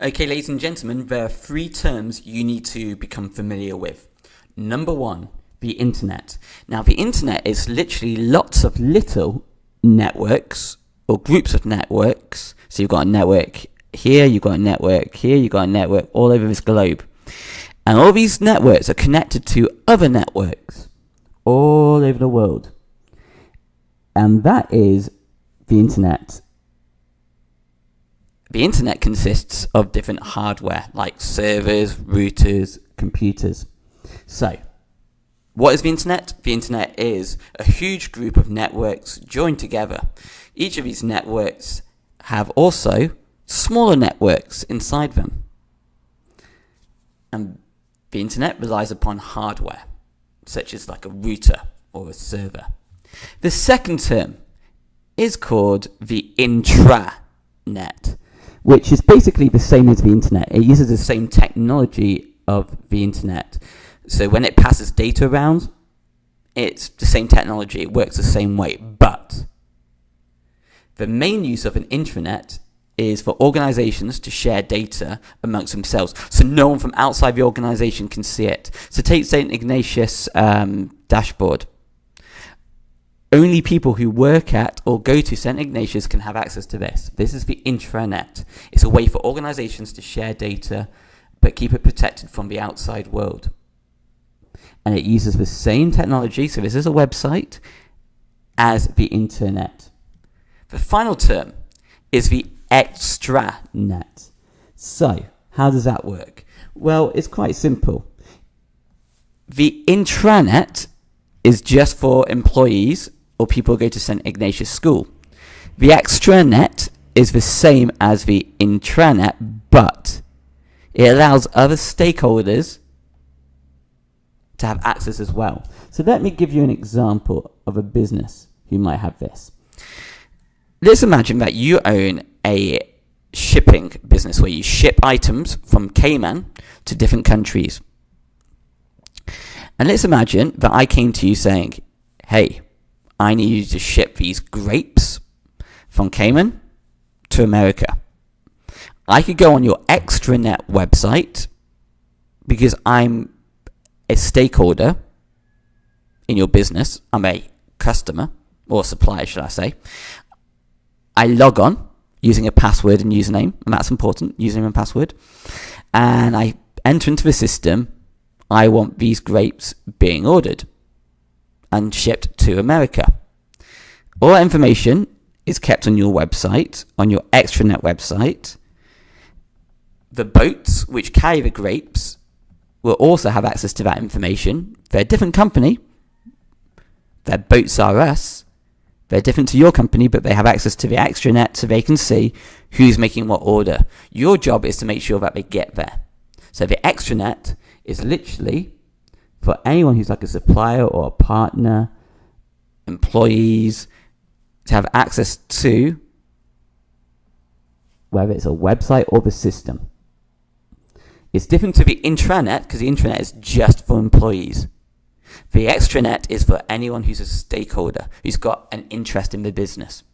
Okay, ladies and gentlemen, there are three terms you need to become familiar with. Number one, the internet. Now, the internet is literally lots of little networks or groups of networks. So you've got a network here, you've got a network here, you've got a network all over this globe. And all these networks are connected to other networks all over the world. And that is the internet. The internet consists of different hardware like servers, routers, computers. So, what is the internet? The internet is a huge group of networks joined together. Each of these networks have also smaller networks inside them. And the internet relies upon hardware, such as like a router or a server. The second term is called the intranet, which is basically the same as the internet. It uses the same technology of the internet. So when it passes data around, it's the same technology. It works the same way. But the main use of an intranet is for organizations to share data amongst themselves. So no one from outside the organization can see it. So take St. Ignatius dashboard. Only people who work at or go to St. Ignatius can have access to this. This is the intranet. It's a way for organizations to share data, but keep it protected from the outside world. And it uses the same technology, so this is a website, as the internet. The final term is the extranet. So, how does that work? Well, it's quite simple. The intranet is just for employees or people who go to St. Ignatius School. The extranet is the same as the intranet, but it allows other stakeholders to have access as well. So let me give you an example of a business who might have this. Let's imagine that you own a shipping business where you ship items from Cayman to different countries. And let's imagine that I came to you saying, hey, I need you to ship these grapes from Cayman to America. I could go on your extranet website because I'm a stakeholder in your business. I'm a customer or supplier, should I say. I log on using a password and username, and that's important, username and password. And I enter into the system, I want these grapes being ordered and shipped to America. All that information is kept on your website, on your extranet website. The boats which carry the grapes will also have access to that information. They're a different company. Their boats are us. They're different to your company, but they have access to the extranet so they can see who's making what order. Your job is to make sure that they get there. So the extranet is literally for anyone who's like a supplier or a partner, employees, to have access to whether it's a website or the system. It's different to the intranet because the intranet is just for employees. The extranet is for anyone who's a stakeholder, who's got an interest in the business.